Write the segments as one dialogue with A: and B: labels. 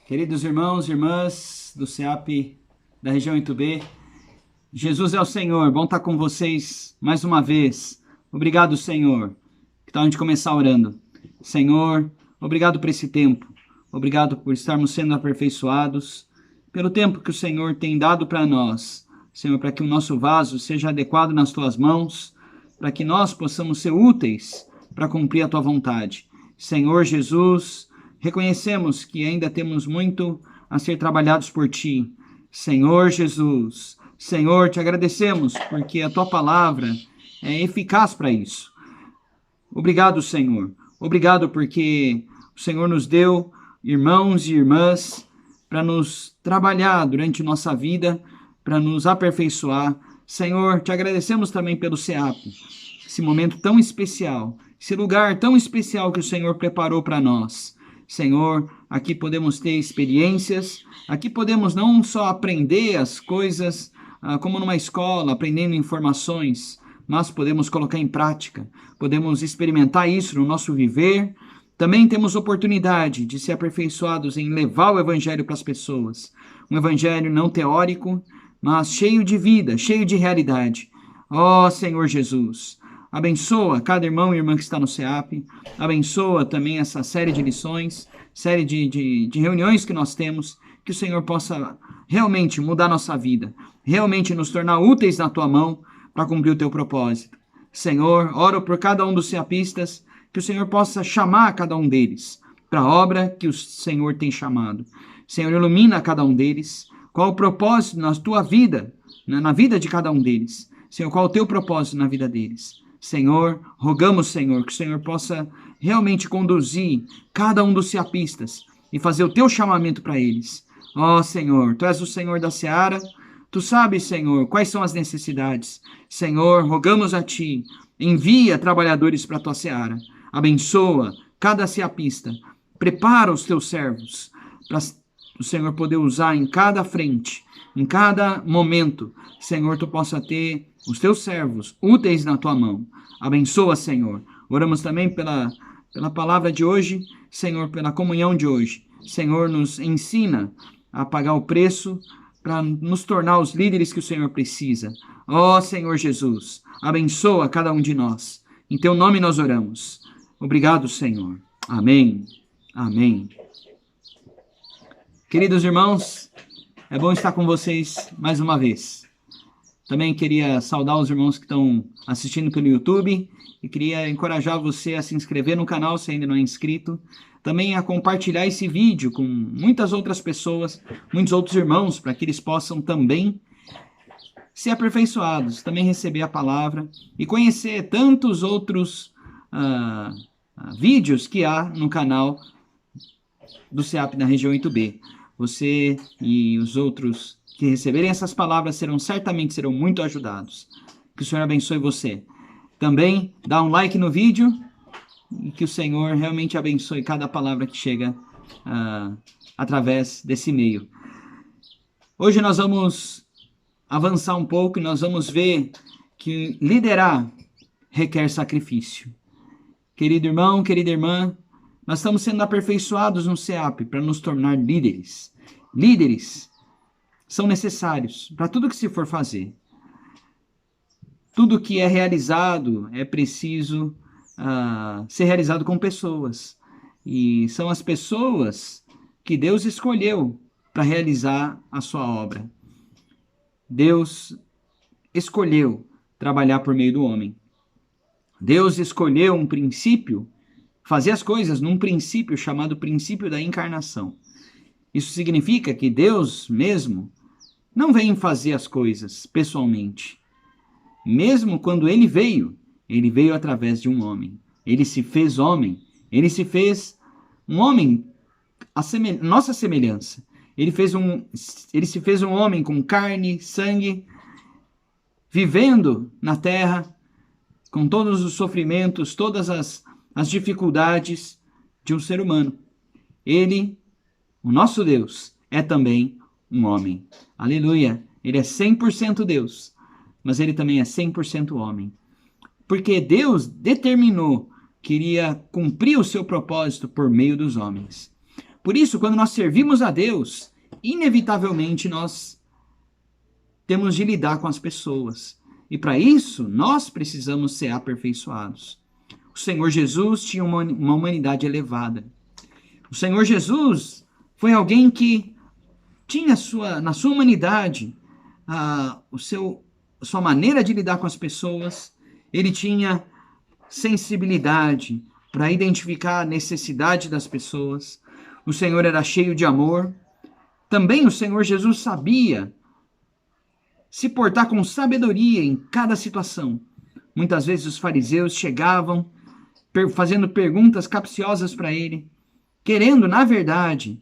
A: Queridos irmãos e irmãs do CEAP da região 8B, Jesus é o Senhor, bom estar com vocês mais uma vez. Obrigado, Senhor. Que tal a gente começar orando? Senhor, obrigado por esse tempo, obrigado por estarmos sendo aperfeiçoados, pelo tempo que o Senhor tem dado para nós, Senhor, para que o nosso vaso seja adequado nas Tuas mãos, para que nós possamos ser úteis para cumprir a Tua vontade. Senhor Jesus, reconhecemos que ainda temos muito a ser trabalhados por Ti. Senhor Jesus, Senhor, te agradecemos porque a Tua palavra é eficaz para isso. Obrigado, Senhor. Obrigado porque o Senhor nos deu irmãos e irmãs para nos trabalhar durante nossa vida, para nos aperfeiçoar. Senhor, te agradecemos também pelo CEAP, esse momento tão especial, esse lugar tão especial que o Senhor preparou para nós. Senhor, aqui podemos ter experiências, aqui podemos não só aprender as coisas como numa escola, aprendendo informações, mas podemos colocar em prática, podemos experimentar isso no nosso viver. Também temos oportunidade de ser aperfeiçoados em levar o Evangelho para as pessoas. Um Evangelho não teórico, mas cheio de vida, cheio de realidade. Ó Senhor Jesus, abençoa cada irmão e irmã que está no CEAP, abençoa também essa série de lições, série de reuniões que nós temos, que o Senhor possa realmente mudar nossa vida, realmente nos tornar úteis na Tua mão para cumprir o Teu propósito. Senhor, oro por cada um dos ceapistas, que o Senhor possa chamar cada um deles para a obra que o Senhor tem chamado. Senhor, ilumina cada um deles. Qual o propósito na Tua vida, na vida de cada um deles? Senhor, qual o Teu propósito na vida deles? Senhor, rogamos, Senhor, que o Senhor possa realmente conduzir cada um dos ceapistas e fazer o Teu chamamento para eles. Ó Senhor, Tu és o Senhor da seara, Tu sabes, Senhor, quais são as necessidades. Senhor, rogamos a Ti, envia trabalhadores para a Tua seara, abençoa cada ceapista, prepara os Teus servos para o Senhor poder usar em cada frente, em cada momento. Senhor, Tu possa ter os Teus servos úteis na Tua mão. Abençoa, Senhor. Oramos também pela palavra de hoje, Senhor, pela comunhão de hoje. Senhor, nos ensina a pagar o preço para nos tornar os líderes que o Senhor precisa. Ó Senhor Jesus, abençoa cada um de nós. Em Teu nome nós oramos. Obrigado, Senhor. Amém. Amém. Queridos irmãos, é bom estar com vocês mais uma vez. Também queria saudar os irmãos que estão assistindo pelo YouTube e queria encorajar você a se inscrever no canal se ainda não é inscrito. Também a compartilhar esse vídeo com muitas outras pessoas, muitos outros irmãos, para que eles possam também ser aperfeiçoados, também receber a palavra e conhecer tantos outros vídeos que há no canal do CEAP na região 8B. Você e os outros que receberem essas palavras certamente serão muito ajudados. Que o Senhor abençoe você. Também dá um like no vídeo e que o Senhor realmente abençoe cada palavra que chega através desse meio. Hoje nós vamos avançar um pouco e nós vamos ver que liderar requer sacrifício. Querido irmão, querida irmã, nós estamos sendo aperfeiçoados no CEAP para nos tornar líderes. Líderes são necessários para tudo que se for fazer. Tudo que é realizado é preciso ser realizado com pessoas. E são as pessoas que Deus escolheu para realizar a sua obra. Deus escolheu trabalhar por meio do homem. Deus escolheu um princípio, fazer as coisas num princípio chamado princípio da encarnação. Isso significa que Deus mesmo não veio fazer as coisas pessoalmente. Mesmo quando Ele veio através de um homem. Ele se fez homem. Ele se fez um homem à nossa semelhança. Ele se fez um homem com carne, sangue, vivendo na terra, com todos os sofrimentos, todas as dificuldades de um ser humano. Ele, o nosso Deus, é também um homem. Aleluia! Ele é 100% Deus, mas ele também é 100% homem. Porque Deus determinou que iria cumprir o seu propósito por meio dos homens. Por isso, quando nós servimos a Deus, inevitavelmente nós temos de lidar com as pessoas. E para isso, nós precisamos ser aperfeiçoados. O Senhor Jesus tinha uma humanidade elevada. O Senhor Jesus foi alguém que tinha na sua humanidade sua maneira de lidar com as pessoas. Ele tinha sensibilidade para identificar a necessidade das pessoas. O Senhor era cheio de amor. Também o Senhor Jesus sabia se portar com sabedoria em cada situação. Muitas vezes os fariseus chegavam fazendo perguntas capciosas para ele, querendo, na verdade,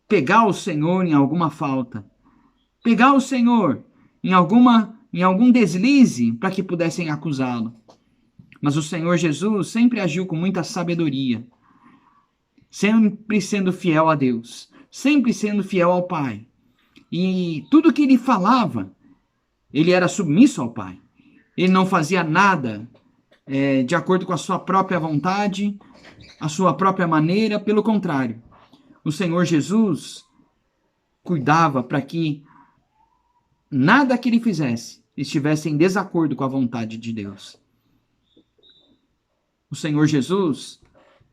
A: pegar o Senhor em alguma falta, pegar o Senhor em algum deslize para que pudessem acusá-lo. Mas o Senhor Jesus sempre agiu com muita sabedoria, sempre sendo fiel a Deus, sempre sendo fiel ao Pai. E tudo que ele falava, ele era submisso ao Pai. Ele não fazia nada de acordo com a sua própria vontade, a sua própria maneira. Pelo contrário, o Senhor Jesus cuidava para que nada que ele fizesse estivesse em desacordo com a vontade de Deus. O Senhor Jesus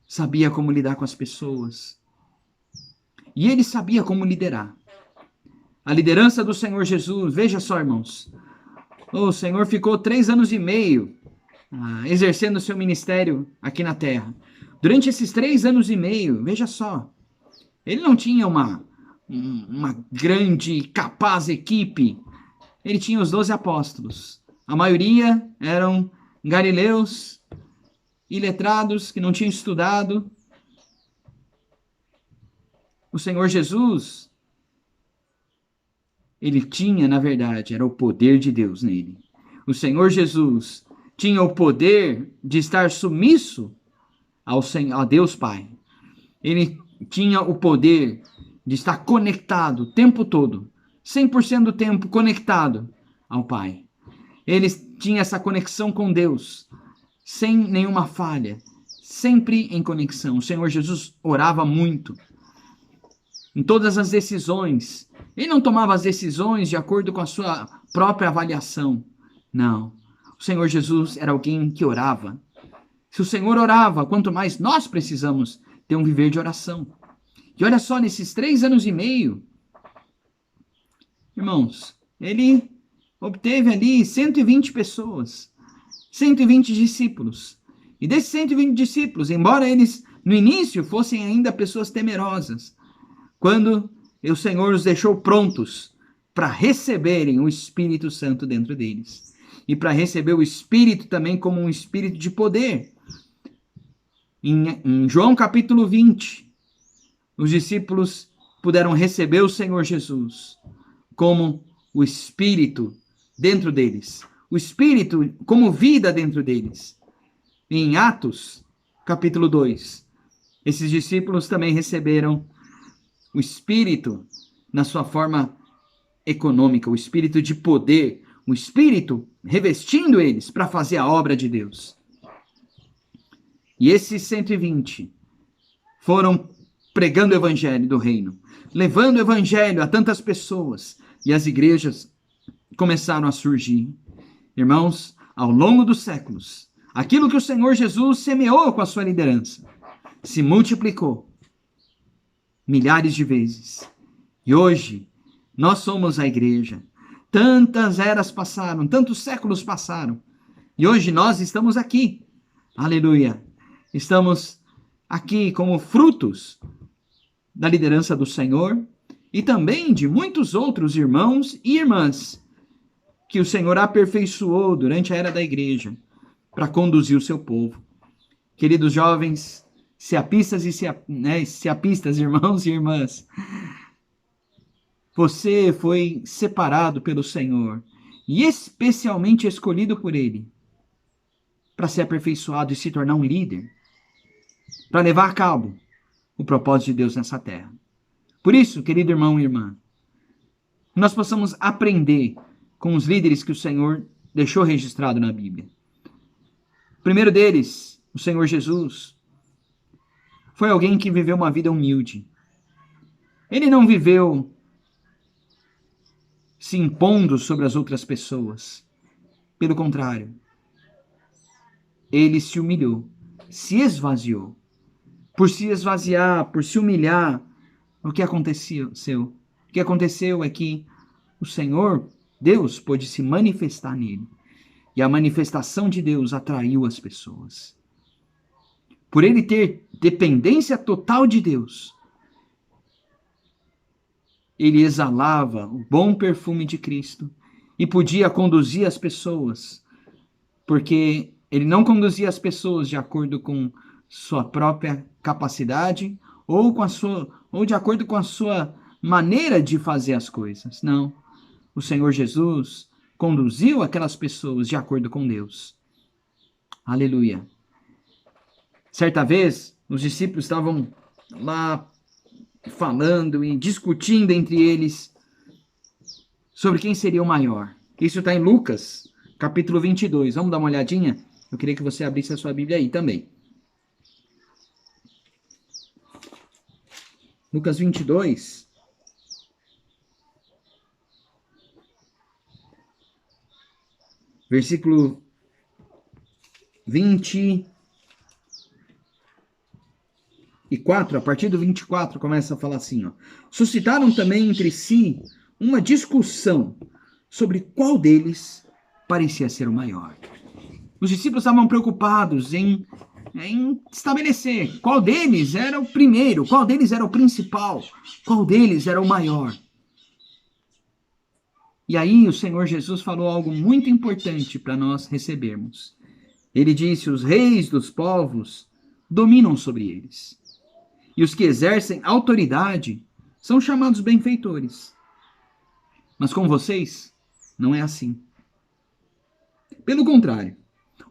A: sabia como lidar com as pessoas. E ele sabia como liderar. A liderança do Senhor Jesus, veja só, irmãos. O Senhor ficou 3 anos e meio exercendo o seu ministério aqui na terra. Durante esses 3 anos e meio, veja só, ele não tinha uma grande, capaz equipe. Ele tinha os 12 apóstolos. A maioria eram galileus, iletrados, que não tinham estudado. O Senhor Jesus, ele tinha, na verdade, era o poder de Deus nele. O Senhor Jesus tinha o poder de estar submisso a Deus Pai. Ele tinha o poder de estar conectado o tempo todo, 100% do tempo conectado ao Pai. Ele tinha essa conexão com Deus, sem nenhuma falha, sempre em conexão. O Senhor Jesus orava muito. Em todas as decisões, ele não tomava as decisões de acordo com a sua própria avaliação. Não. O Senhor Jesus era alguém que orava. Se o Senhor orava, quanto mais nós precisamos ter um viver de oração. E olha só, nesses 3 anos e meio, irmãos, ele obteve ali 120 pessoas, 120 discípulos. E desses 120 discípulos, embora eles no início fossem ainda pessoas temerosas, quando o Senhor os deixou prontos para receberem o Espírito Santo dentro deles. E para receber o Espírito também como um Espírito de poder. Em João capítulo 20, os discípulos puderam receber o Senhor Jesus como o Espírito dentro deles. O Espírito como vida dentro deles. Em Atos capítulo 2, esses discípulos também receberam o Espírito na sua forma econômica, o Espírito de poder, o Espírito revestindo eles para fazer a obra de Deus. E esses 120 foram pregando o evangelho do reino, levando o evangelho a tantas pessoas, e as igrejas começaram a surgir. Irmãos, ao longo dos séculos, aquilo que o Senhor Jesus semeou com a sua liderança se multiplicou milhares de vezes. E hoje, nós somos a igreja. Tantas eras passaram, tantos séculos passaram. E hoje nós estamos aqui. Aleluia. Estamos aqui como frutos da liderança do Senhor e também de muitos outros irmãos e irmãs que o Senhor aperfeiçoou durante a era da igreja para conduzir o seu povo. Queridos jovens, seapistas e seapistas, irmãos e irmãs, você foi separado pelo Senhor e especialmente escolhido por Ele para ser aperfeiçoado e se tornar um líder, para levar a cabo o propósito de Deus nessa terra. Por isso, querido irmão e irmã, nós possamos aprender com os líderes que o Senhor deixou registrado na Bíblia. O primeiro deles, o Senhor Jesus, foi alguém que viveu uma vida humilde. Ele não viveu se impondo sobre as outras pessoas. Pelo contrário, ele se humilhou, se esvaziou. Por se esvaziar, por se humilhar, o que aconteceu? O que aconteceu é que o Senhor, Deus, pôde se manifestar nele. E a manifestação de Deus atraiu as pessoas. Por ele ter dependência total de Deus, ele exalava o bom perfume de Cristo e podia conduzir as pessoas, porque ele não conduzia as pessoas de acordo com sua própria capacidade ou de acordo com a sua maneira de fazer as coisas. Não. O Senhor Jesus conduziu aquelas pessoas de acordo com Deus. Aleluia. Certa vez, os discípulos estavam lá falando e discutindo entre eles sobre quem seria o maior. Isso está em Lucas, capítulo 22. Vamos dar uma olhadinha? Eu queria que você abrisse a sua Bíblia aí também. Lucas 22. Versículo 24, a partir do 24, começa a falar assim, ó. Suscitaram também entre si uma discussão sobre qual deles parecia ser o maior. Os discípulos estavam preocupados em estabelecer qual deles era o primeiro, qual deles era o principal, qual deles era o maior. E aí o Senhor Jesus falou algo muito importante para nós recebermos. Ele disse: os reis dos povos dominam sobre eles. E os que exercem autoridade são chamados benfeitores. Mas com vocês, não é assim. Pelo contrário,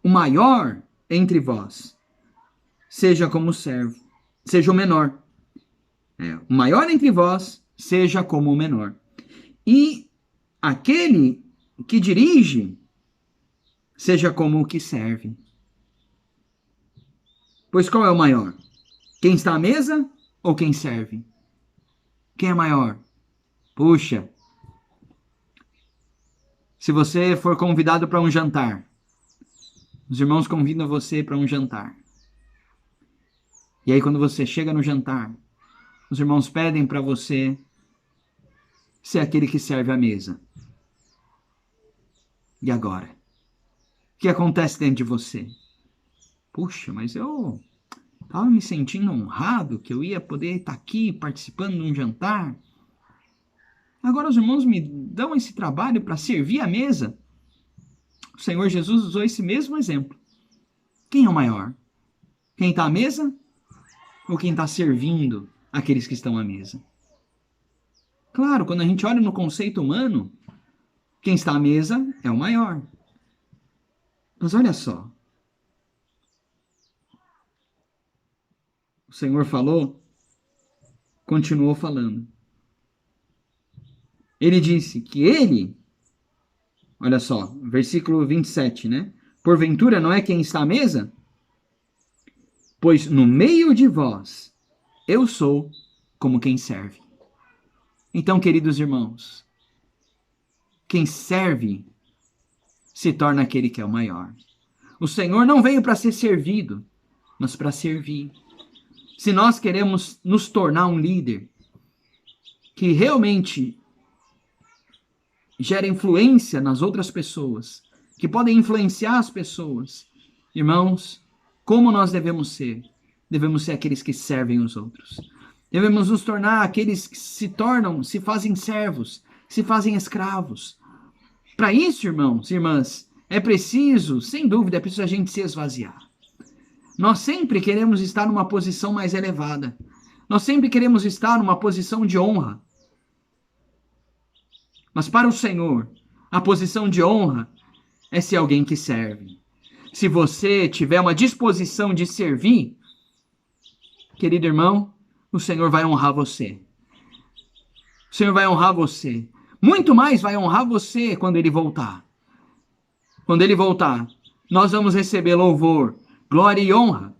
A: o maior entre vós seja como servo, seja o menor. O maior entre vós seja como o menor. E aquele que dirige seja como o que serve. Pois qual é o maior? Quem está à mesa ou quem serve? Quem é maior? Puxa, se você for convidado para um jantar, os irmãos convidam você para um jantar. E aí quando você chega no jantar, os irmãos pedem para você ser aquele que serve a mesa. E agora? O que acontece dentro de você? Puxa, mas eu estava me sentindo honrado que eu ia poder estar aqui participando de um jantar. Agora os irmãos me dão esse trabalho para servir a mesa. O Senhor Jesus usou esse mesmo exemplo. Quem é o maior? Quem está à mesa ou quem está servindo aqueles que estão à mesa? Claro, quando a gente olha no conceito humano, quem está à mesa é o maior. Mas olha só. O Senhor falou, continuou falando. Ele disse que ele, olha só, versículo 27, né? Porventura não é quem está à mesa? Pois no meio de vós eu sou como quem serve. Então, queridos irmãos, quem serve se torna aquele que é o maior. O Senhor não veio para ser servido, mas para servir. Se nós queremos nos tornar um líder que realmente gera influência nas outras pessoas, que podem influenciar as pessoas, irmãos, como nós devemos ser? Devemos ser aqueles que servem os outros. Devemos nos tornar aqueles que se fazem servos, se fazem escravos. Para isso, irmãos e irmãs, é preciso, sem dúvida, é preciso a gente se esvaziar. Nós sempre queremos estar numa posição mais elevada. Nós sempre queremos estar numa posição de honra. Mas para o Senhor, a posição de honra é ser alguém que serve. Se você tiver uma disposição de servir, querido irmão, o Senhor vai honrar você. O Senhor vai honrar você. Muito mais vai honrar você quando Ele voltar. Quando Ele voltar, nós vamos receber louvor, glória e honra.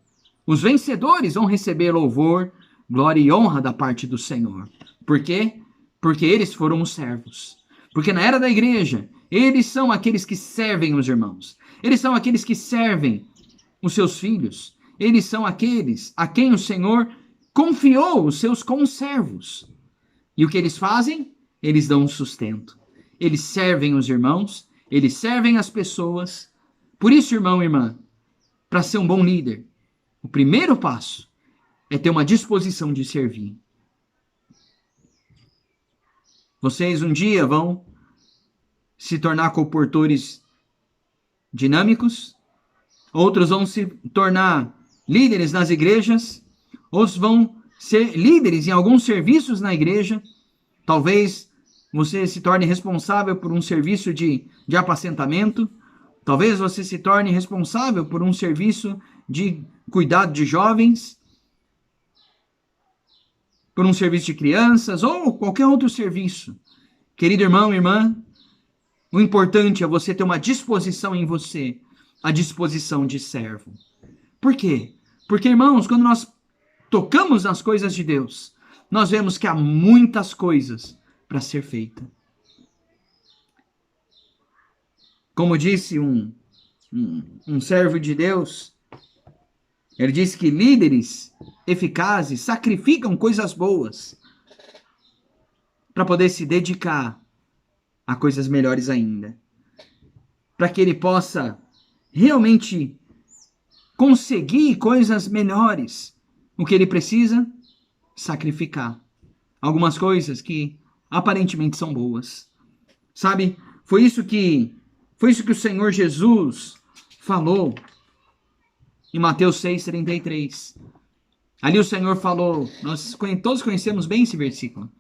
A: Os vencedores vão receber louvor, glória e honra da parte do Senhor. Por quê? Porque eles foram os servos. Porque na era da igreja, eles são aqueles que servem os irmãos. Eles são aqueles que servem os seus filhos. Eles são aqueles a quem o Senhor confiou os seus conservos. E o que eles fazem? Eles dão um sustento. Eles servem os irmãos, eles servem as pessoas. Por isso, irmão e irmã, para ser um bom líder, o primeiro passo é ter uma disposição de servir. Vocês um dia vão se tornar comportores dinâmicos, outros vão se tornar líderes nas igrejas, outros vão ser líderes em alguns serviços na igreja. Talvez você se torne responsável por um serviço de apacentamento, talvez você se torne responsável por um serviço de cuidado de jovens, por um serviço de crianças ou qualquer outro serviço. Querido irmão e irmã, o importante é você ter uma disposição em você, a disposição de servo. Por quê? Porque, irmãos, quando nós tocamos nas coisas de Deus, nós vemos que há muitas coisas para ser feita. Como disse um servo de Deus, ele disse que líderes eficazes sacrificam coisas boas para poder se dedicar a coisas melhores ainda. Para que ele possa realmente conseguir coisas melhores. O que ele precisa? Sacrificar algumas coisas que aparentemente são boas. Sabe? Foi isso que o Senhor Jesus falou em Mateus 6,33. Ali o Senhor falou, nós todos conhecemos bem esse versículo,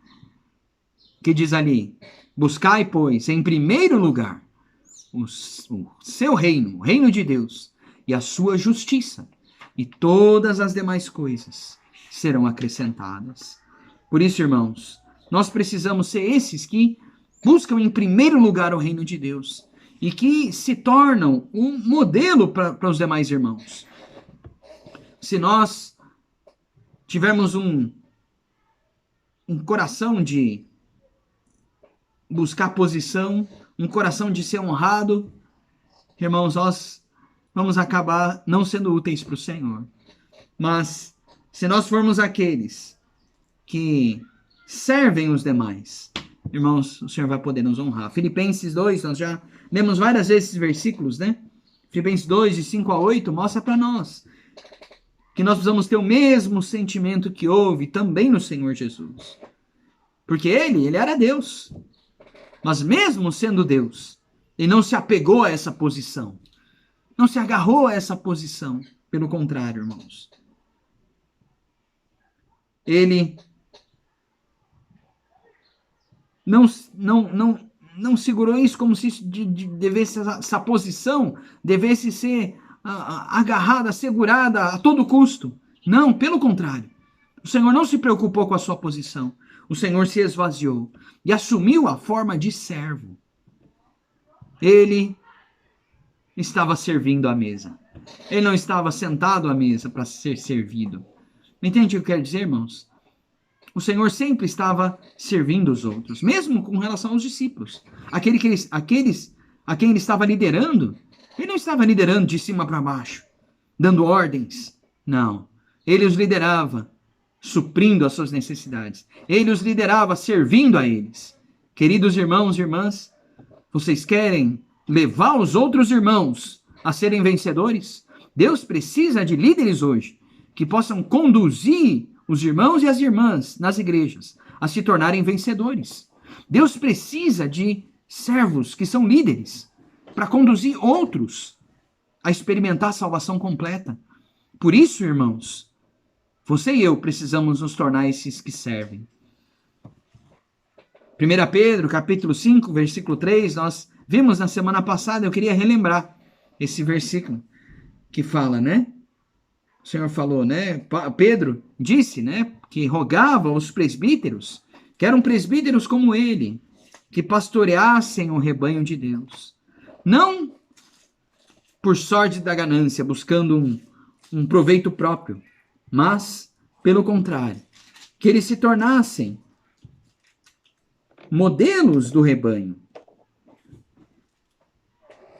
A: que diz ali: buscai, pois, em primeiro lugar o seu reino, o reino de Deus, e a sua justiça, e todas as demais coisas serão acrescentadas. Por isso, irmãos, nós precisamos ser esses que buscam em primeiro lugar o reino de Deus e que se tornam um modelo para os demais irmãos. Se nós tivermos um coração de buscar posição, um coração de ser honrado, irmãos, nós vamos acabar não sendo úteis para o Senhor. Mas se nós formos aqueles que servem os demais, irmãos, o Senhor vai poder nos honrar. Filipenses 2, nós já lemos várias vezes esses versículos, né? Filipenses 2, de 5 a 8, mostra para nós que nós precisamos ter o mesmo sentimento que houve também no Senhor Jesus. Porque ele era Deus. Mas mesmo sendo Deus, ele não se apegou a essa posição. Não se agarrou a essa posição. Pelo contrário, irmãos. Ele não segurou isso como se devesse, essa posição devesse ser agarrada, segurada a todo custo. Não, pelo contrário. O Senhor não se preocupou com a sua posição. O Senhor se esvaziou e assumiu a forma de servo. Ele estava servindo à mesa. Ele não estava sentado à mesa para ser servido. Entende o que eu quero dizer, irmãos? O Senhor sempre estava servindo os outros, mesmo com relação aos discípulos. Aqueles a quem ele estava liderando, ele não estava liderando de cima para baixo, dando ordens. Não. Ele os liderava, suprindo as suas necessidades. Ele os liderava, servindo a eles. Queridos irmãos e irmãs, vocês querem levar os outros irmãos a serem vencedores? Deus precisa de líderes hoje que possam conduzir os irmãos e as irmãs nas igrejas a se tornarem vencedores. Deus precisa de servos que são líderes para conduzir outros a experimentar a salvação completa. Por isso, irmãos, você e eu precisamos nos tornar esses que servem. 1 Pedro, capítulo 5, versículo 3, nós vimos na semana passada, eu queria relembrar esse versículo que fala, né? O Senhor falou, né? Pedro disse, né? Que rogava aos presbíteros, que eram presbíteros como ele, que pastoreassem o rebanho de Deus. Não por sorte da ganância, buscando um proveito próprio, mas, pelo contrário, que eles se tornassem modelos do rebanho.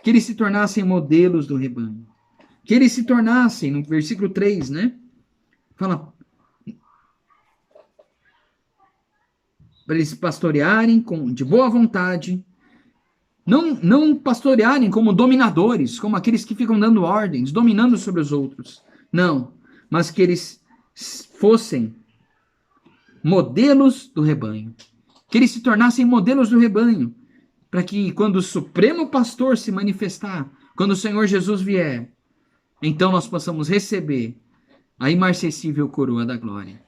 A: Que eles se tornassem modelos do rebanho. Que eles se tornassem, no versículo 3, né? Fala, para eles pastorearem de boa vontade, não pastorearem como dominadores, como aqueles que ficam dando ordens, dominando sobre os outros. Não, mas que eles fossem modelos do rebanho. Que eles se tornassem modelos do rebanho, para que quando o Supremo Pastor se manifestar, quando o Senhor Jesus vier, então nós possamos receber a imarcessível coroa da glória.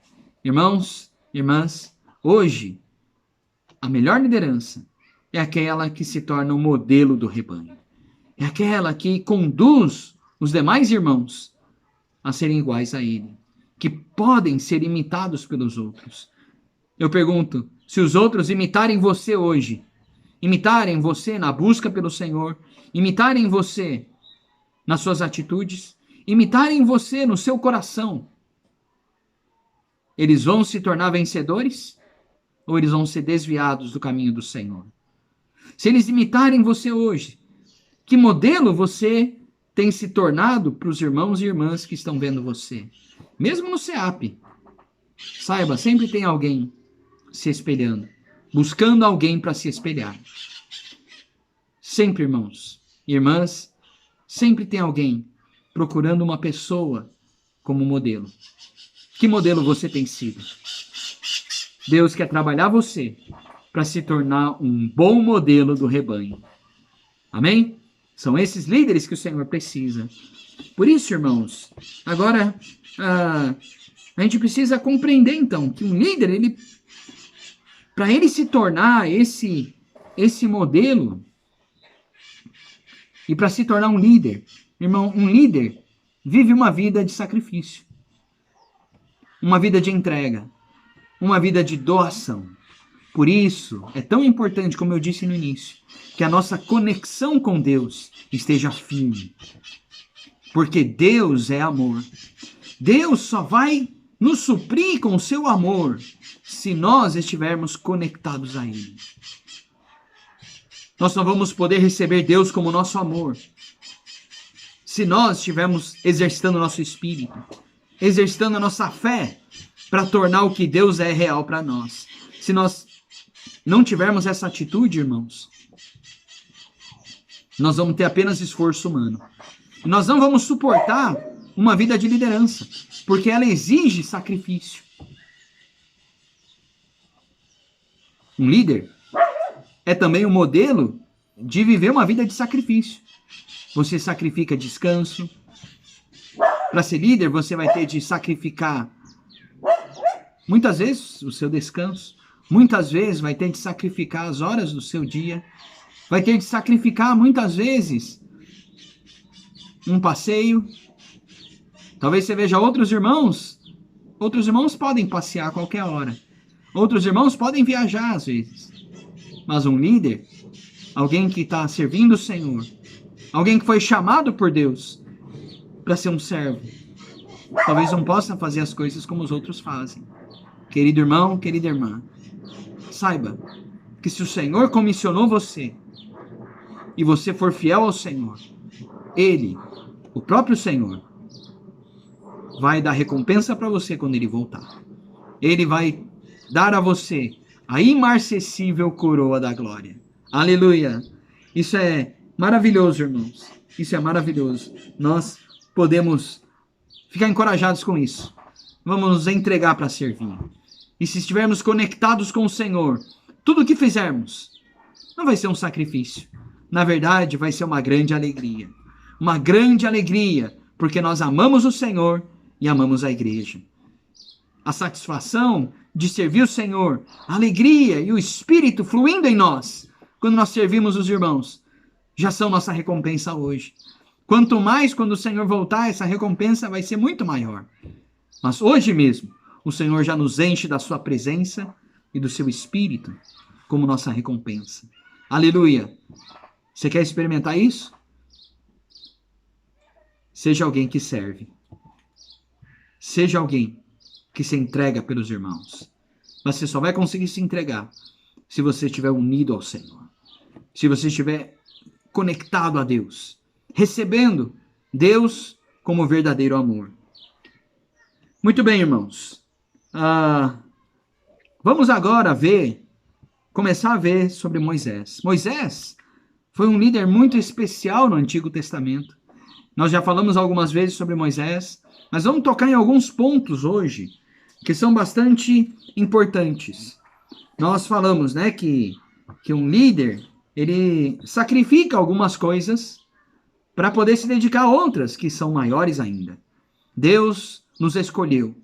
A: Irmãos, irmãs, hoje, a melhor liderança é aquela que se torna o modelo do rebanho. É aquela que conduz os demais irmãos a serem iguais a ele, que podem ser imitados pelos outros. Eu pergunto, se os outros imitarem você hoje, imitarem você na busca pelo Senhor, imitarem você nas suas atitudes, imitarem você no seu coração, eles vão se tornar vencedores ou eles vão ser desviados do caminho do Senhor? Se eles imitarem você hoje, que modelo você tem se tornado para os irmãos e irmãs que estão vendo você? Mesmo no SEAP, saiba, sempre tem alguém se espelhando, buscando alguém para se espelhar. Sempre, irmãos e irmãs, sempre tem alguém procurando uma pessoa como modelo. Que modelo você tem sido? Deus quer trabalhar você para se tornar um bom modelo do rebanho. Amém? São esses líderes que o Senhor precisa. Por isso, irmãos, agora a gente precisa compreender então que um líder, para ele se tornar esse modelo e para se tornar um líder, irmão, um líder vive uma vida de sacrifício, uma vida de entrega, uma vida de doação. Por isso, é tão importante, como eu disse no início, que a nossa conexão com Deus esteja firme. Porque Deus é amor. Deus só vai nos suprir com o seu amor se nós estivermos conectados a Ele. Nós só vamos poder receber Deus como nosso amor se nós estivermos exercitando o nosso espírito, exercitando a nossa fé para tornar o que Deus é real para nós. Se nós não tivermos essa atitude, irmãos, nós vamos ter apenas esforço humano. E nós não vamos suportar uma vida de liderança, porque ela exige sacrifício. Um líder é também um modelo de viver uma vida de sacrifício. Você sacrifica descanso. Para ser líder, você vai ter de sacrificar muitas vezes o seu descanso. Muitas vezes vai ter de sacrificar as horas do seu dia. Vai ter de sacrificar muitas vezes um passeio. Talvez você veja outros irmãos. Outros irmãos podem passear a qualquer hora. Outros irmãos podem viajar às vezes. Mas um líder, alguém que está servindo o Senhor, alguém que foi chamado por Deus para ser um servo, talvez não possa fazer as coisas como os outros fazem. Querido irmão, querida irmã, saiba que se o Senhor comissionou você e você for fiel ao Senhor, Ele, o próprio Senhor, vai dar recompensa para você quando Ele voltar. Ele vai dar a você a imarcessível coroa da glória. Aleluia! Isso é maravilhoso, irmãos. Isso é maravilhoso. Nós podemos ficar encorajados com isso. Vamos nos entregar para servir. E se estivermos conectados com o Senhor, tudo o que fizermos não vai ser um sacrifício. Na verdade, vai ser uma grande alegria. Uma grande alegria, porque nós amamos o Senhor e amamos a igreja. A satisfação de servir o Senhor, a alegria e o Espírito fluindo em nós, quando nós servimos os irmãos, já são nossa recompensa hoje. Quanto mais quando o Senhor voltar, essa recompensa vai ser muito maior. Mas hoje mesmo, o Senhor já nos enche da sua presença e do seu Espírito como nossa recompensa. Aleluia! Você quer experimentar isso? Seja alguém que serve. Seja alguém que se entrega pelos irmãos. Mas você só vai conseguir se entregar se você estiver unido ao Senhor, se você estiver conectado a Deus, recebendo Deus como verdadeiro amor. Muito bem, irmãos. Vamos agora começar a ver sobre Moisés. Moisés foi um líder muito especial no Antigo Testamento. Nós já falamos algumas vezes sobre Moisés, mas vamos tocar em alguns pontos hoje que são bastante importantes. Nós falamos, né, que um líder, ele sacrifica algumas coisas para poder se dedicar a outras que são maiores ainda. Deus nos escolheu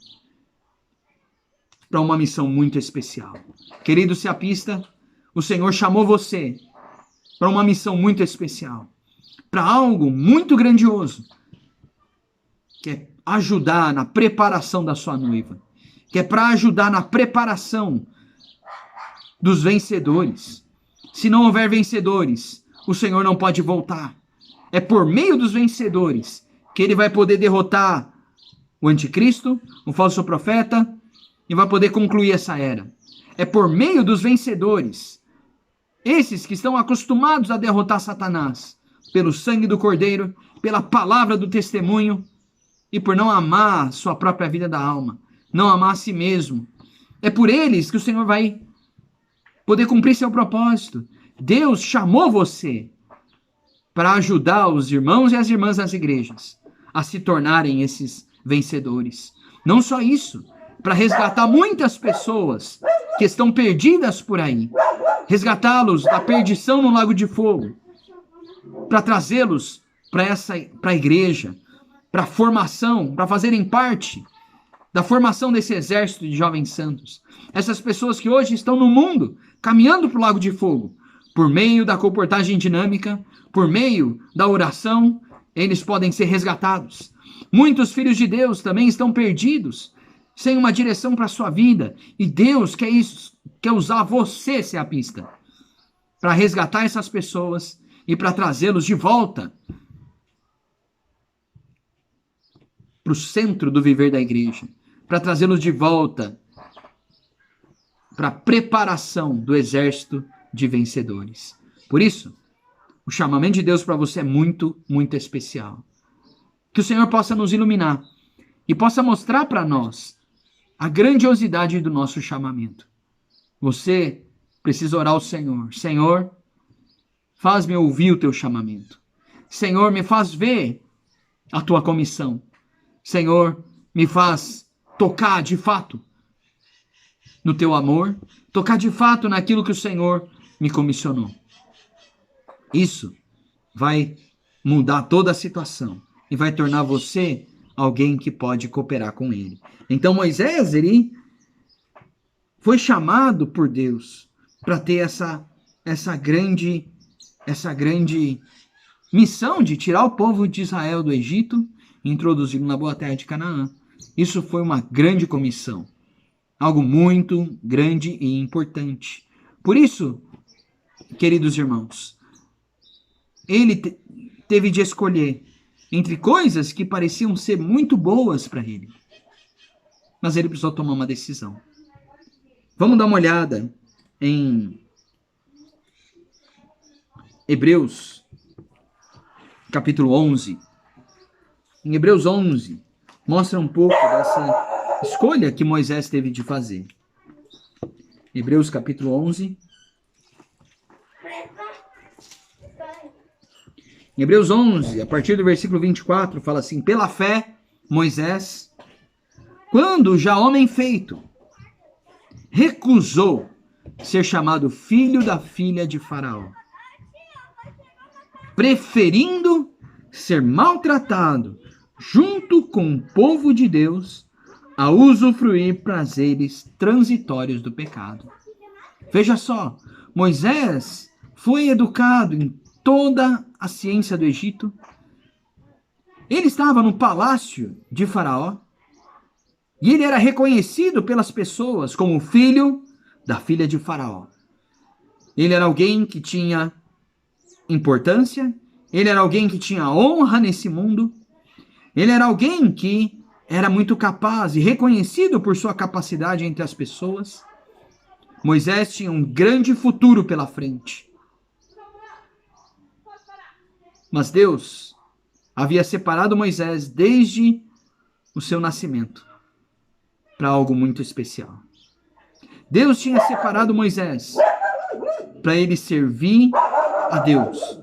A: para uma missão muito especial. Querido seapista, o Senhor chamou você para uma missão muito especial, para algo muito grandioso, que é ajudar na preparação da sua noiva, que é para ajudar na preparação dos vencedores. Se não houver vencedores, o Senhor não pode voltar. É por meio dos vencedores que ele vai poder derrotar o anticristo, o falso profeta, e vai poder concluir essa era. É por meio dos vencedores, esses que estão acostumados a derrotar Satanás, pelo sangue do Cordeiro, pela palavra do testemunho, e por não amar sua própria vida da alma, não amar a si mesmo. É por eles que o Senhor vai poder cumprir seu propósito. Deus chamou você para ajudar os irmãos e as irmãs das igrejas a se tornarem esses vencedores. Não só isso, para resgatar muitas pessoas que estão perdidas por aí, resgatá-los da perdição no lago de fogo, para trazê-los para a igreja, para a formação, para fazerem parte da formação desse exército de jovens santos. Essas pessoas que hoje estão no mundo, caminhando para o lago de fogo, por meio da comportagem dinâmica, por meio da oração, eles podem ser resgatados. Muitos filhos de Deus também estão perdidos, sem uma direção para a sua vida. E Deus quer usar você, seapista, para resgatar essas pessoas e para trazê-los de volta para o centro do viver da igreja, para trazê-los de volta para a preparação do exército de vencedores. Por isso, o chamamento de Deus para você é muito, muito especial. Que o Senhor possa nos iluminar e possa mostrar para nós a grandiosidade do nosso chamamento. Você precisa orar ao Senhor. Senhor, faz-me ouvir o teu chamamento. Senhor, me faz ver a tua comissão. Senhor, me faz tocar de fato no teu amor, tocar de fato naquilo que o Senhor me comissionou. Isso vai mudar toda a situação e vai tornar você alguém que pode cooperar com ele. Então Moisés, ele foi chamado por Deus para ter essa grande missão de tirar o povo de Israel do Egito e introduzi-lo na boa terra de Canaã. Isso foi uma grande comissão, algo muito grande e importante. Por isso, queridos irmãos, ele teve de escolher entre coisas que pareciam ser muito boas para ele, mas ele precisou tomar uma decisão. Vamos dar uma olhada em Hebreus, capítulo 11. Em Hebreus 11, mostra um pouco dessa escolha que Moisés teve de fazer. Hebreus, capítulo 11. Em Hebreus 11, a partir do versículo 24, fala assim: pela fé, Moisés, quando já homem feito, recusou ser chamado filho da filha de Faraó, preferindo ser maltratado junto com o povo de Deus a usufruir prazeres transitórios do pecado. Veja só, Moisés foi educado em toda a ciência do Egito. Ele estava no palácio de Faraó e ele era reconhecido pelas pessoas como filho da filha de Faraó. Ele era alguém que tinha importância, ele era alguém que tinha honra nesse mundo, ele era alguém que era muito capaz e reconhecido por sua capacidade entre as pessoas. Moisés tinha um grande futuro pela frente. Mas Deus havia separado Moisés desde o seu nascimento para algo muito especial. Deus tinha separado Moisés para ele servir a Deus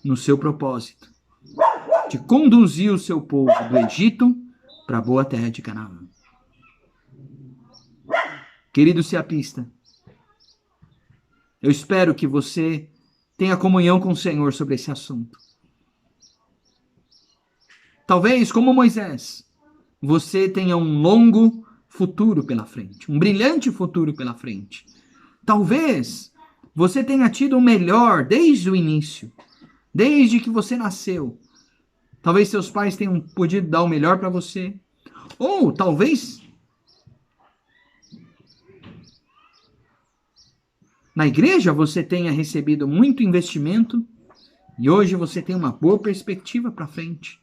A: no seu propósito de conduzir o seu povo do Egito para a boa terra de Canaã. Querido seapista, eu espero que você tenha comunhão com o Senhor sobre esse assunto. Talvez, como Moisés, você tenha um longo futuro pela frente, um brilhante futuro pela frente. Talvez você tenha tido o melhor desde o início, desde que você nasceu. Talvez seus pais tenham podido dar o melhor para você. Ou talvez na igreja você tenha recebido muito investimento e hoje você tem uma boa perspectiva para frente.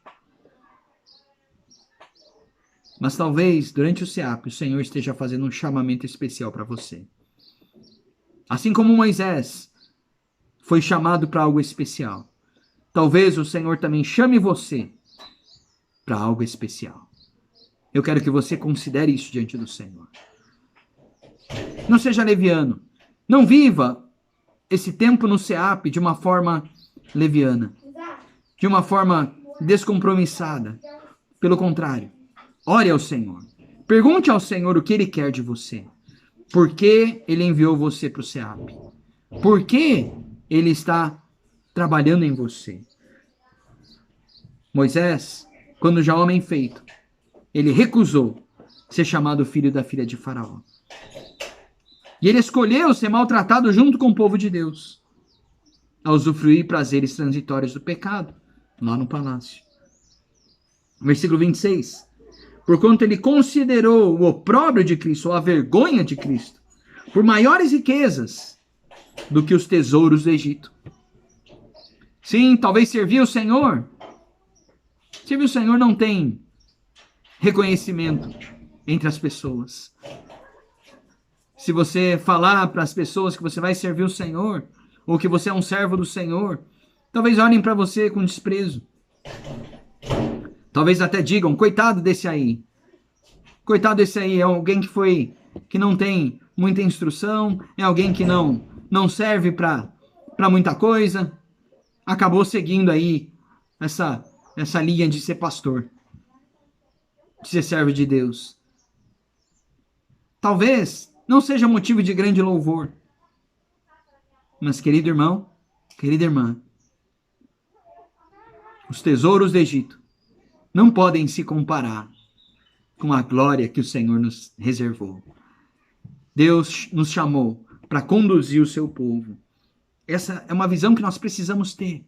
A: Mas talvez durante o SEAP o Senhor esteja fazendo um chamamento especial para você. Assim como Moisés foi chamado para algo especial, talvez o Senhor também chame você para algo especial. Eu quero que você considere isso diante do Senhor. Não seja leviano. Não viva esse tempo no SEAP de uma forma leviana, de uma forma descompromissada. Pelo contrário, ore ao Senhor. Pergunte ao Senhor o que Ele quer de você. Por que Ele enviou você para o SEAP? Por que Ele está trabalhando em você? Moisés, quando já homem feito, ele recusou ser chamado filho da filha de Faraó. E ele escolheu ser maltratado junto com o povo de Deus, a usufruir prazeres transitórios do pecado, lá no palácio. Versículo 26. Porquanto ele considerou o opróbrio de Cristo, ou a vergonha de Cristo, por maiores riquezas do que os tesouros do Egito. Sim, talvez servir o Senhor. Servir o Senhor não tem reconhecimento entre as pessoas. Se você falar para as pessoas que você vai servir o Senhor, ou que você é um servo do Senhor, talvez olhem para você com desprezo. Talvez até digam, coitado desse aí. Coitado desse aí, é alguém que não tem muita instrução, é alguém que não serve para muita coisa. Acabou seguindo aí essa linha de ser pastor, de ser servo de Deus. Talvez não seja motivo de grande louvor. Mas, querido irmão, querida irmã, os tesouros do Egito não podem se comparar com a glória que o Senhor nos reservou. Deus nos chamou para conduzir o seu povo. Essa é uma visão que nós precisamos ter,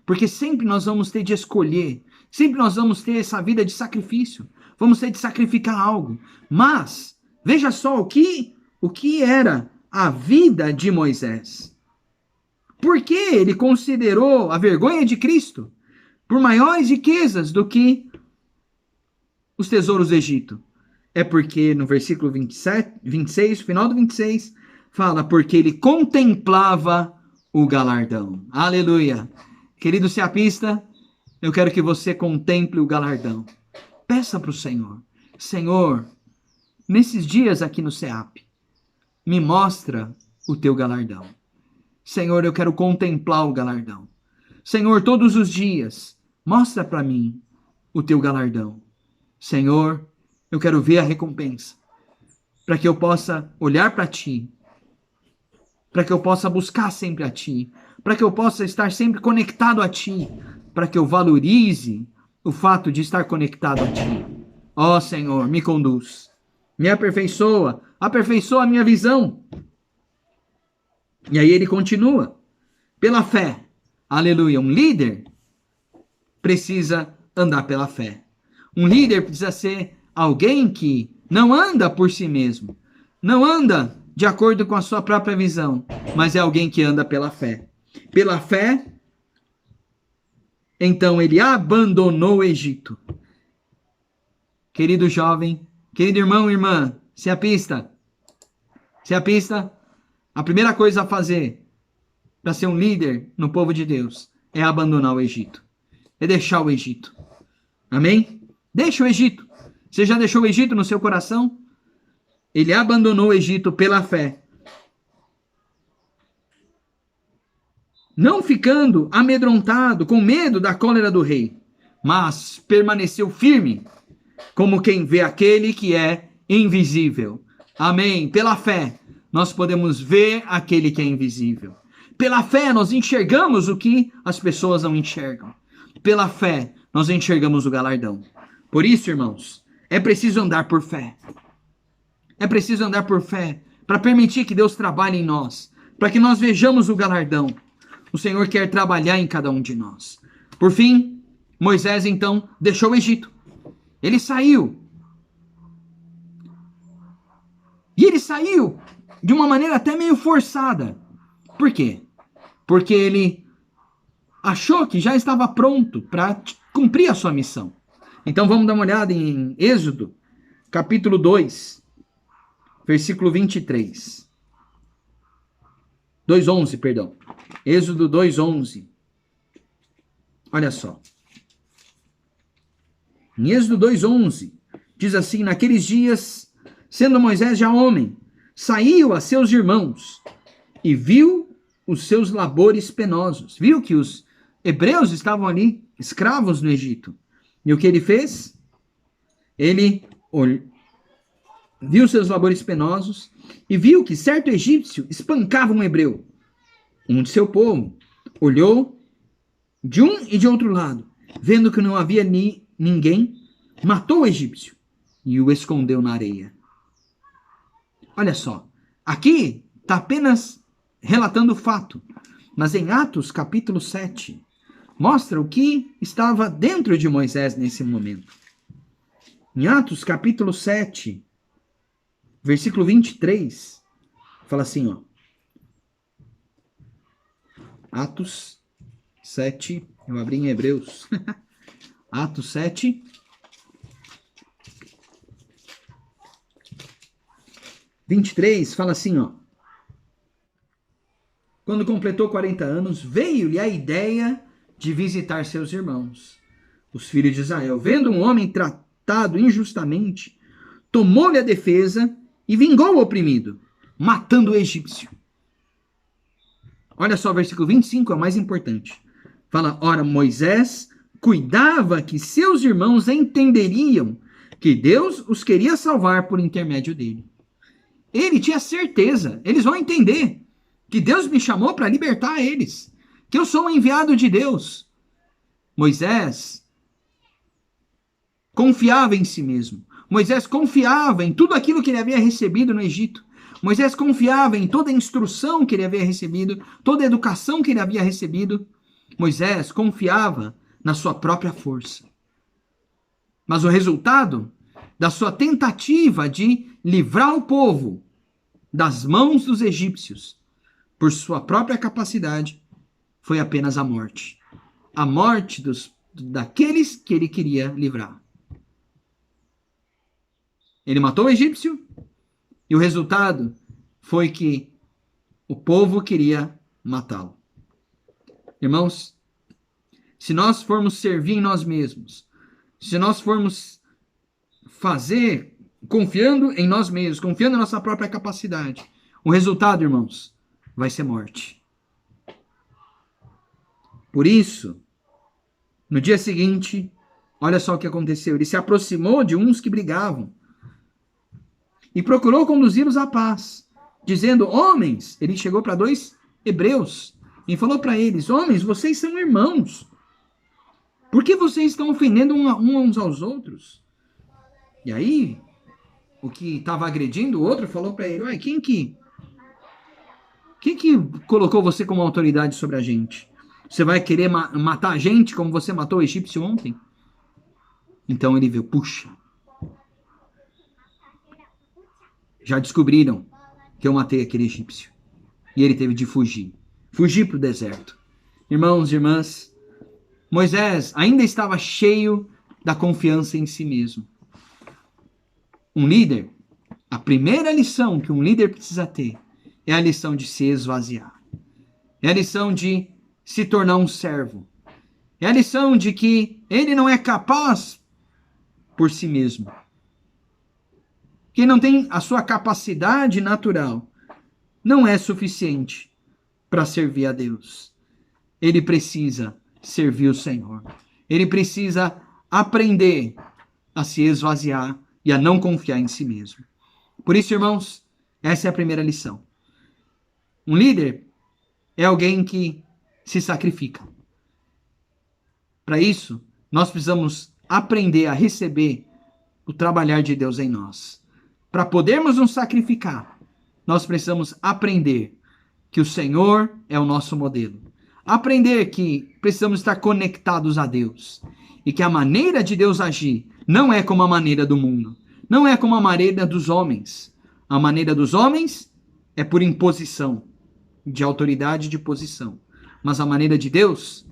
A: porque sempre nós vamos ter de escolher, sempre nós vamos ter essa vida de sacrifício, vamos ter de sacrificar algo. Mas, veja só o que era a vida de Moisés. Por que ele considerou a vergonha de Cristo por maiores riquezas do que os tesouros do Egito? É porque no versículo 26, final do 26, fala, porque ele contemplava o galardão. Aleluia! Querido seapista, eu quero que você contemple o galardão. Peça para o Senhor. Senhor, nesses dias aqui no SEAP, me mostra o teu galardão. Senhor, eu quero contemplar o galardão. Senhor, todos os dias, mostra para mim o teu galardão. Senhor, eu quero ver a recompensa, para que eu possa olhar para ti, para que eu possa buscar sempre a ti, para que eu possa estar sempre conectado a ti, para que eu valorize o fato de estar conectado a ti. Ó Senhor, me conduz, me aperfeiçoa, aperfeiçoa a minha visão. E aí ele continua, pela fé, aleluia, um líder precisa andar pela fé. Um líder precisa ser alguém que não anda por si mesmo, não anda de acordo com a sua própria visão, mas é alguém que anda pela fé. Pela fé, então ele abandonou o Egito. Querido jovem, querido irmão e irmã, seapista, A primeira coisa a fazer para ser um líder no povo de Deus é abandonar o Egito. É deixar o Egito. Amém? Deixa o Egito. Você já deixou o Egito no seu coração? Ele abandonou o Egito pela fé. Não ficando amedrontado, com medo da cólera do rei, mas permaneceu firme, como quem vê aquele que é invisível. Amém. Pela fé, nós podemos ver aquele que é invisível. Pela fé, nós enxergamos o que as pessoas não enxergam. Pela fé, nós enxergamos o galardão. Por isso, irmãos, é preciso andar por fé. É preciso andar por fé para permitir que Deus trabalhe em nós, para que nós vejamos o galardão. O Senhor quer trabalhar em cada um de nós. Por fim, Moisés então deixou o Egito. Ele saiu. E ele saiu de uma maneira até meio forçada. Por quê? Porque ele achou que já estava pronto para cumprir a sua missão. Então vamos dar uma olhada em Êxodo, capítulo 2, versículo 23. 2:11, perdão. Êxodo 2:11. Olha só. Em Êxodo 2:11, diz assim: naqueles dias, sendo Moisés já homem, saiu a seus irmãos e viu os seus labores penosos. Viu que os hebreus estavam ali, escravos no Egito. E o que ele fez? Ele viu seus labores penosos e viu que certo egípcio espancava um hebreu, um de seu povo. Olhou de um e de outro lado, vendo que não havia ninguém, matou o egípcio e o escondeu na areia. Olha só, aqui está apenas relatando o fato, mas em Atos capítulo 7, mostra o que estava dentro de Moisés nesse momento. Em Atos capítulo 7, versículo 23, fala assim, ó. Atos 7, eu abri em Hebreus. Atos 7, 23, fala assim, ó. Quando completou 40 anos, veio-lhe a ideia de visitar seus irmãos, os filhos de Israel. Vendo um homem tratado injustamente, tomou-lhe a defesa e vingou o oprimido, matando o egípcio. Olha só, o versículo 25 é o mais importante. Fala, ora, Moisés cuidava que seus irmãos entenderiam que Deus os queria salvar por intermédio dele. Ele tinha certeza, eles vão entender que Deus me chamou para libertar eles, que eu sou um enviado de Deus. Moisés confiava em si mesmo. Moisés confiava em tudo aquilo que ele havia recebido no Egito. Moisés confiava em toda a instrução que ele havia recebido, toda a educação que ele havia recebido. Moisés confiava na sua própria força. Mas o resultado da sua tentativa de livrar o povo das mãos dos egípcios, por sua própria capacidade, foi apenas a morte. A morte daqueles que ele queria livrar. Ele matou o egípcio e o resultado foi que o povo queria matá-lo. Irmãos, se nós formos servir em nós mesmos, se nós formos fazer confiando em nós mesmos, confiando na nossa própria capacidade, o resultado, irmãos, vai ser morte. Por isso, no dia seguinte, olha só o que aconteceu. Ele se aproximou de uns que brigavam e procurou conduzi-los à paz, dizendo, homens, ele chegou para 2 hebreus e falou para eles, homens, vocês são irmãos. Por que vocês estão ofendendo uns aos outros? E aí, o que estava agredindo o outro falou para ele, quem que colocou você como autoridade sobre a gente? Você vai querer matar a gente como você matou o egípcio ontem? Então ele viu, puxa, já descobriram que eu matei aquele egípcio. E ele teve de fugir para o deserto. Irmãos e irmãs, Moisés ainda estava cheio da confiança em si mesmo. Um líder, a primeira lição que um líder precisa ter é a lição de se esvaziar. É a lição de se tornar um servo. É a lição de que ele não é capaz por si mesmo. Quem não tem a sua capacidade natural não é suficiente para servir a Deus. Ele precisa servir o Senhor. Ele precisa aprender a se esvaziar e a não confiar em si mesmo. Por isso, irmãos, essa é a primeira lição. Um líder é alguém que se sacrifica. Para isso, nós precisamos aprender a receber o trabalhar de Deus em nós. Para podermos nos sacrificar, nós precisamos aprender que o Senhor é o nosso modelo. Aprender que precisamos estar conectados a Deus. E que a maneira de Deus agir não é como a maneira do mundo. Não é como a maneira dos homens. A maneira dos homens é por imposição, de autoridade e de posição. Mas a maneira de Deus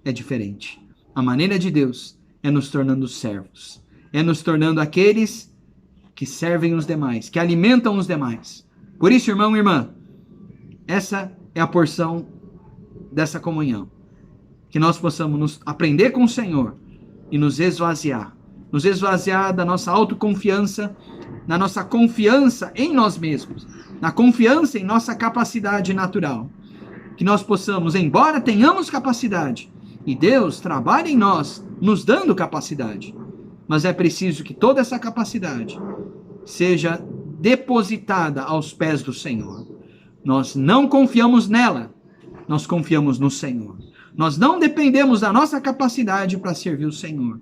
A: é diferente. A maneira de Deus é nos tornando servos. É nos tornando aqueles que servem os demais, que alimentam os demais. Por isso, irmão e irmã, essa é a porção dessa comunhão. Que nós possamos aprender com o Senhor e nos esvaziar. Nos esvaziar da nossa autoconfiança, na nossa confiança em nós mesmos, na confiança em nossa capacidade natural. Que nós possamos, embora tenhamos capacidade, e Deus trabalha em nós, nos dando capacidade, mas é preciso que toda essa capacidade seja depositada aos pés do Senhor. Nós não confiamos nela, nós confiamos no Senhor. Nós não dependemos da nossa capacidade para servir o Senhor,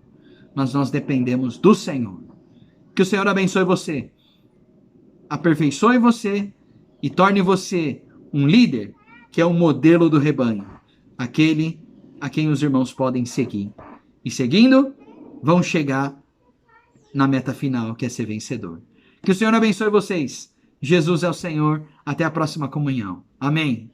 A: mas nós dependemos do Senhor. Que o Senhor abençoe você, aperfeiçoe você e torne você um líder que é o modelo do rebanho, aquele a quem os irmãos podem seguir. E seguindo, vão chegar na meta final, que é ser vencedor. Que o Senhor abençoe vocês. Jesus é o Senhor. Até a próxima comunhão. Amém.